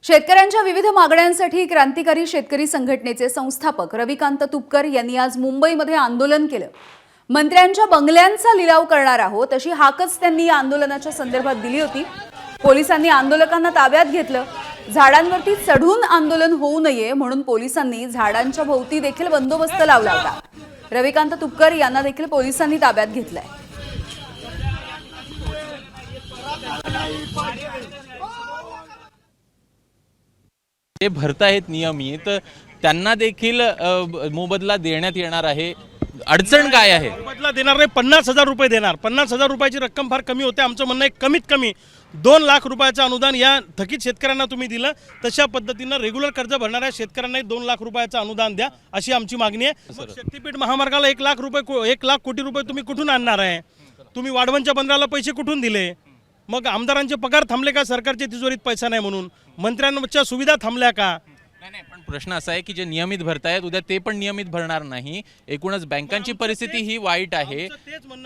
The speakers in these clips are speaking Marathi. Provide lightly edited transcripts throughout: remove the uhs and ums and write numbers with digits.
शेतकऱ्यांच्या विविध मागण्यांसाठी क्रांतिकारी शेतकरी संघटनेचे संस्थापक रविकांत तुपकर यांनी आज मुंबईमध्ये आंदोलन केलं। मंत्र्यांच्या बंगल्यांचा लिलाव करणार आहोत अशी हाकच त्यांनी या आंदोलनाच्या संदर्भात दिली होती। पोलिसांनी आंदोलकांना ताब्यात घेतलं। झाडांवरती चढून आंदोलन होऊ नये म्हणून पोलिसांनी झाडांच्या भोवती देखील बंदोबस्त लावला होता। रविकांत तुपकर यांना देखील पोलिसांनी ताब्यात घेतलंय। जे भरतायत नियमित त्यांना देखील मोबदला देण्यात येणार आहे। अडचण काय आहे? मोबदला देणार नाही, 50,000 रुपये देणार। 50,000 रुपयाची रक्कम फार कमी होते। आमचं म्हणणं आहे कमीत कमी 2 लाख रुपयाचं अनुदान या थकीत शेतकऱ्यांना तुम्ही दिलं, तशा पद्धतीनं रेग्युलर कर्ज भरणाऱ्या शेतकऱ्यांनाही 2 लाख रुपयाचं अनुदान द्या अशी आमची मागणी आहे। शक्तीपीठ महामार्गाला 1 लाख कोटी रुपये तुम्ही कुठून आणणार आहे? तुम्ही वाढवणच्या बंदराला पैसे कुठून दिले? मग आमदारांचे पगार थांबले का? सरकारच्या तिजोरीत पैसा नाही म्हणून? मंत्र्यांच्या सुविधा थांबल्या का? नाही, पण प्रश्न असा आहे की जे नियमित भरतायत उद्या ते पण नियमित भरणार नाही। एकूणच बँकांची परिस्थिती ही वाईट आहे।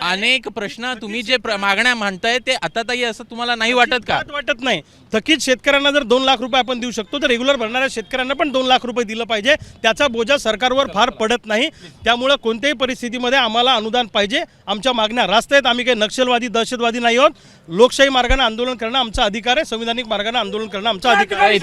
अनेक प्रश्न तुम्ही जे मागण्या मांडताय ते आता ताई असं तुम्हाला नाही वाटत का? वाटत नाही। थकीत शेतकऱ्यांना जर 2 लाख रुपये आपण देऊ शकतो तर रेग्युलर भरणाऱ्या शेतकऱ्यांना पण 2 लाख रुपये दिलं पाहिजे। त्याचा बोजा सरकारवर फार पडत नाही। त्यामुळे कोणत्याही परिस्थितीमध्ये आम्हाला अनुदान पाहिजे। आमच्या मागण्या रास्त आहेत। आम्ही काही नक्षलवादी दहशतवादी नाही आहोत। लोकशाही मार्गाने आंदोलन करणं आमचा अधिकार आहे। संविधानिक मार्गाने आंदोलन करणं आमचा अधिकार आहे।